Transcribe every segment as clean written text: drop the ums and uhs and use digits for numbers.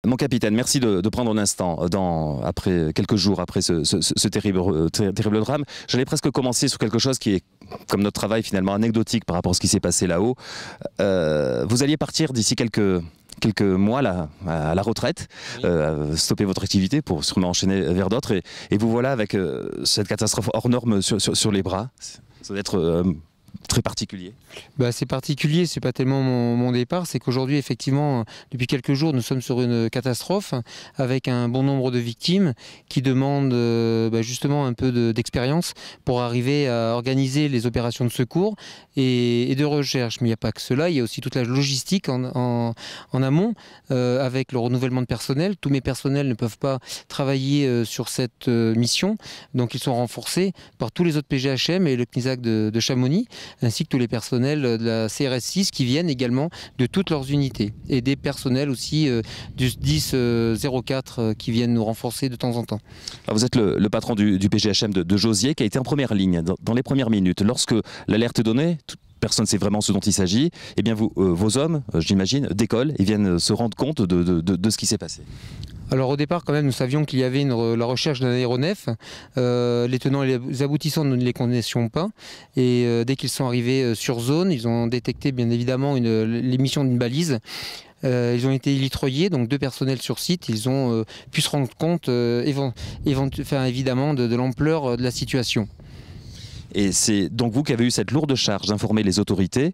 Mon capitaine, merci de prendre un instant, après quelques jours après ce terrible drame. J'allais presque commencer sur quelque chose qui est, comme notre travail, finalement anecdotique par rapport à ce qui s'est passé là-haut. Vous alliez partir d'ici quelques mois là, à la retraite, stopper votre activité pour sûrement enchaîner vers d'autres. Et vous voilà avec cette catastrophe hors norme sur les bras. Ça doit être très particulier. C'est particulier, c'est pas tellement mon départ, c'est qu'aujourd'hui effectivement depuis quelques jours nous sommes sur une catastrophe avec un bon nombre de victimes qui demandent justement un peu d'expérience pour arriver à organiser les opérations de secours et de recherche. Mais il n'y a pas que cela, il y a aussi toute la logistique en amont avec le renouvellement de personnel. Tous mes personnels ne peuvent pas travailler sur cette mission, donc ils sont renforcés par tous les autres PGHM et le CNISAC de Chamonix, ainsi que tous les personnels de la CRS 6 qui viennent également de toutes leurs unités et des personnels aussi du 10-04 qui viennent nous renforcer de temps en temps. Alors vous êtes le patron du PGHM de Jauziers qui a été en première ligne dans les premières minutes. Lorsque l'alerte est donnée, personne ne sait vraiment ce dont il s'agit, eh bien vos hommes, j'imagine, décollent et viennent se rendre compte de ce qui s'est passé. Alors au départ quand même nous savions qu'il y avait la recherche d'un aéronef, les tenants et les aboutissants nous ne les connaissions pas et dès qu'ils sont arrivés sur zone ils ont détecté bien évidemment l'émission d'une balise. Ils ont été litroyés, donc 2 personnels sur site, ils ont pu se rendre compte évidemment de l'ampleur de la situation. Et c'est donc vous qui avez eu cette lourde charge d'informer les autorités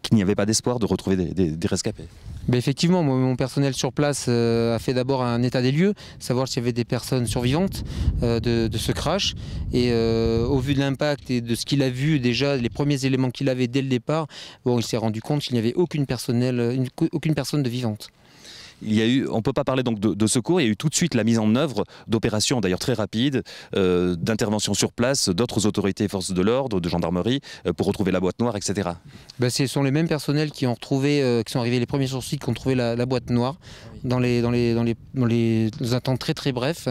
qu'il n'y avait pas d'espoir de retrouver des rescapés. Effectivement, mon personnel sur place a fait d'abord un état des lieux, savoir s'il y avait des personnes survivantes de ce crash. Et au vu de l'impact et de ce qu'il a vu déjà, les premiers éléments qu'il avait dès le départ, il s'est rendu compte qu'il n'y avait aucune personne de vivante. Il y a eu, on ne peut pas parler donc de secours, il y a eu tout de suite la mise en œuvre d'opérations d'ailleurs très rapides, d'interventions sur place, d'autres autorités, forces de l'ordre, de gendarmerie, pour retrouver la boîte noire, etc. Ce sont les mêmes personnels qui ont qui sont arrivés les premiers sur site, qui ont trouvé la boîte noire dans un temps très très bref.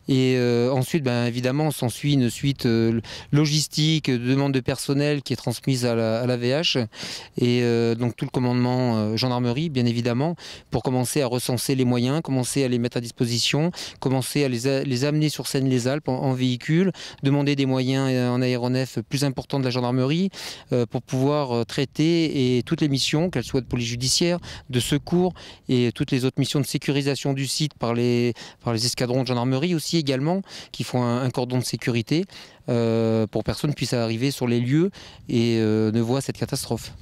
Et ensuite, évidemment, s'ensuit une suite logistique, de demande de personnel qui est transmise à la VH et donc tout le commandement gendarmerie, bien évidemment, pour commencer à recenser les moyens, commencer à les mettre à disposition, commencer à les amener sur Seine-les-Alpes en véhicule, demander des moyens en aéronef plus importants de la gendarmerie pour pouvoir traiter et toutes les missions, qu'elles soient de police judiciaire, de secours et toutes les autres missions de sécurisation du site par les escadrons de gendarmerie aussi également, qui font un cordon de sécurité pour personne ne puisse arriver sur les lieux et ne voit cette catastrophe.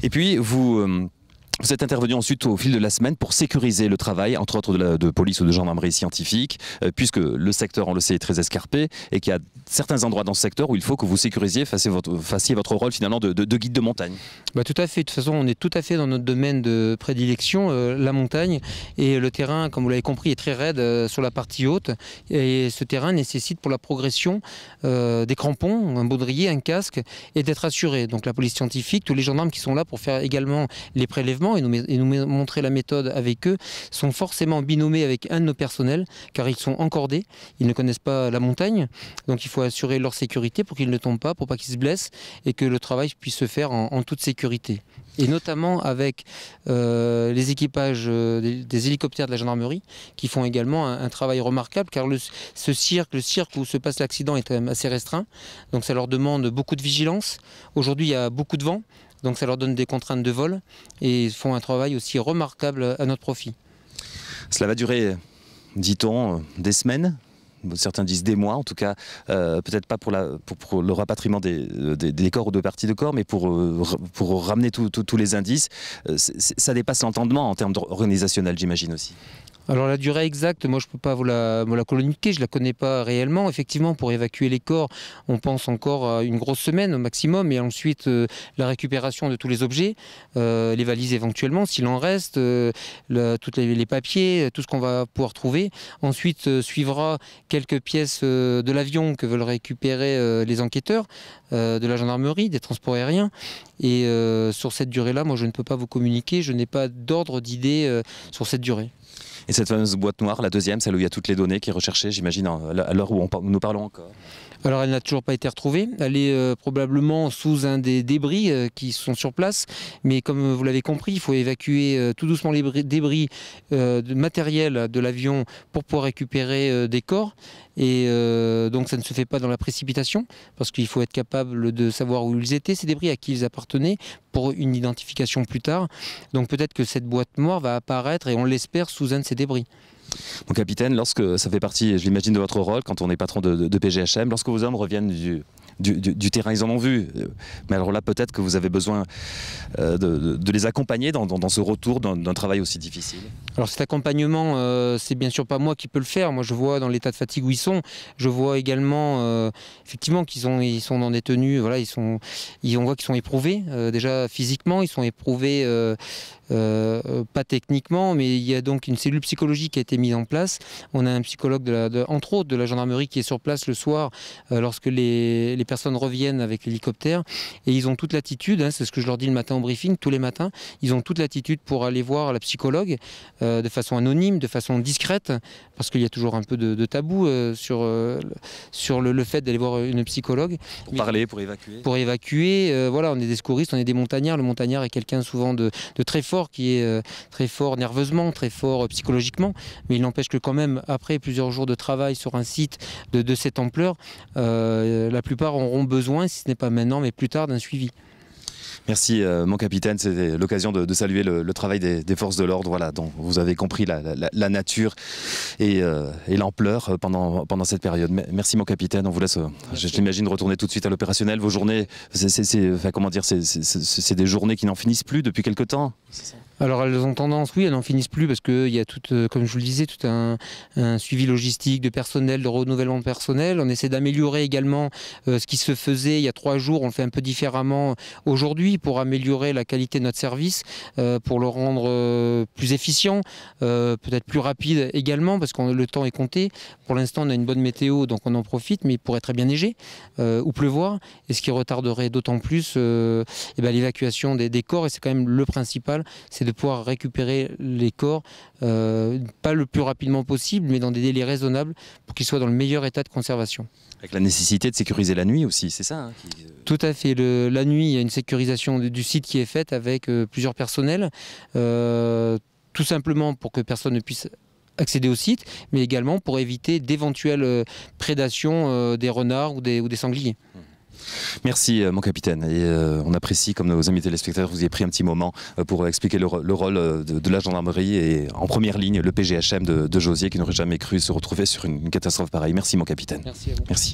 Et puis vous êtes intervenu ensuite au fil de la semaine pour sécuriser le travail, entre autres de police ou de gendarmerie scientifique, puisque le secteur, on le sait, est très escarpé et qu'il y a certains endroits dans ce secteur où il faut que vous sécurisiez, fassiez votre rôle finalement de guide de montagne. Tout à fait, de toute façon on est tout à fait dans notre domaine de prédilection, la montagne, et le terrain, comme vous l'avez compris, est très raide sur la partie haute, et ce terrain nécessite pour la progression des crampons, un baudrier, un casque, et d'être assuré. Donc la police scientifique, tous les gendarmes qui sont là pour faire également les prélèvements et nous montrer la méthode avec eux, sont forcément binômés avec un de nos personnels, car ils sont encordés, ils ne connaissent pas la montagne, donc il faut assurer leur sécurité pour qu'ils ne tombent pas, pour pas qu'ils se blessent, et que le travail puisse se faire en toute sécurité. Et notamment avec les équipages des hélicoptères de la gendarmerie, qui font également un travail remarquable, car le cirque où se passe l'accident est quand même assez restreint, donc ça leur demande beaucoup de vigilance. Aujourd'hui il y a beaucoup de vent, donc ça leur donne des contraintes de vol et ils font un travail aussi remarquable à notre profit. Cela va durer, dit-on, des semaines, certains disent des mois, en tout cas peut-être pas pour le rapatriement des corps ou de parties de corps, mais pour ramener tous les indices. Ça dépasse l'entendement en termes organisationnels, j'imagine aussi. Alors la durée exacte, moi je ne peux pas vous la communiquer, je ne la connais pas réellement. Effectivement, pour évacuer les corps, on pense encore à une grosse semaine au maximum, et ensuite la récupération de tous les objets, les valises éventuellement, s'il en reste, tous les papiers, tout ce qu'on va pouvoir trouver. Ensuite suivra quelques pièces de l'avion que veulent récupérer les enquêteurs de la gendarmerie, des transports aériens. Et sur cette durée-là, moi je ne peux pas vous communiquer, je n'ai pas d'ordre d'idée sur cette durée. Et cette fameuse boîte noire, la deuxième, celle où il y a toutes les données qui est recherchée, j'imagine, à l'heure où nous parlons encore. Alors elle n'a toujours pas été retrouvée, elle est probablement sous un des débris qui sont sur place, mais comme vous l'avez compris, il faut évacuer tout doucement les débris de matériel de l'avion pour pouvoir récupérer des corps. Et donc ça ne se fait pas dans la précipitation, parce qu'il faut être capable de savoir où ils étaient, ces débris, à qui ils appartenaient, pour une identification plus tard. Donc peut-être que cette boîte noire va apparaître, et on l'espère, sous un de ces débris. Mon capitaine, lorsque ça fait partie, je l'imagine, de votre rôle, quand on est patron de PGHM, lorsque vos hommes reviennent du terrain, ils en ont vu. Mais alors là, peut-être que vous avez besoin de les accompagner dans ce retour d'un travail aussi difficile. Alors cet accompagnement, c'est bien sûr pas moi qui peux le faire. Moi, je vois dans l'état de fatigue où ils sont. Je vois également, effectivement, ils sont dans des tenues. Voilà, on voit qu'ils sont éprouvés. Déjà physiquement, ils sont éprouvés. Pas techniquement, mais il y a donc une cellule psychologique qui a été mise en place. On a un psychologue, entre autres, de la gendarmerie qui est sur place le soir lorsque les personnes reviennent avec l'hélicoptère. Et ils ont toute l'attitude, hein, c'est ce que je leur dis le matin au briefing, tous les matins, ils ont toute l'attitude pour aller voir la psychologue de façon anonyme, de façon discrète, parce qu'il y a toujours un peu de tabou sur le fait d'aller voir une psychologue. Pour parler, pour évacuer. Pour évacuer, voilà, on est des secouristes, on est des montagnards. Le montagnard est quelqu'un souvent de très fort, qui est très fort nerveusement, très fort psychologiquement, mais il n'empêche que quand même, après plusieurs jours de travail sur un site de cette ampleur, la plupart auront besoin, si ce n'est pas maintenant, mais plus tard, d'un suivi. Merci mon capitaine, c'était l'occasion de saluer le travail des forces de l'ordre, voilà, dont vous avez compris la nature et l'ampleur pendant cette période. Merci mon capitaine, on vous laisse, je l'imagine, retourner tout de suite à l'opérationnel. Vos journées, c'est des journées qui n'en finissent plus depuis quelque temps. Alors elles ont tendance, oui, elles n'en finissent plus parce qu'il y a tout, comme je vous le disais, tout un suivi logistique de personnel, de renouvellement de personnel. On essaie d'améliorer également ce qui se faisait il y a 3 jours, on le fait un peu différemment aujourd'hui pour améliorer la qualité de notre service, pour le rendre plus efficient, peut-être plus rapide également parce que le temps est compté. Pour l'instant on a une bonne météo donc on en profite, mais il pourrait très bien neiger ou pleuvoir, et ce qui retarderait d'autant plus l'évacuation des corps, et c'est quand même le principal, c'est de pouvoir récupérer les corps, pas le plus rapidement possible, mais dans des délais raisonnables pour qu'ils soient dans le meilleur état de conservation. Avec la nécessité de sécuriser la nuit aussi, c'est ça hein, Tout à fait. La nuit, il y a une sécurisation du site qui est faite avec plusieurs personnels, tout simplement pour que personne ne puisse accéder au site, mais également pour éviter d'éventuelles prédations des renards ou des sangliers. Merci mon capitaine, et on apprécie, comme nos amis téléspectateurs, vous ayez pris un petit moment pour expliquer le rôle de la gendarmerie et en première ligne le PGHM de Josier, qui n'aurait jamais cru se retrouver sur une catastrophe pareille. Merci mon capitaine. Merci à vous. Merci.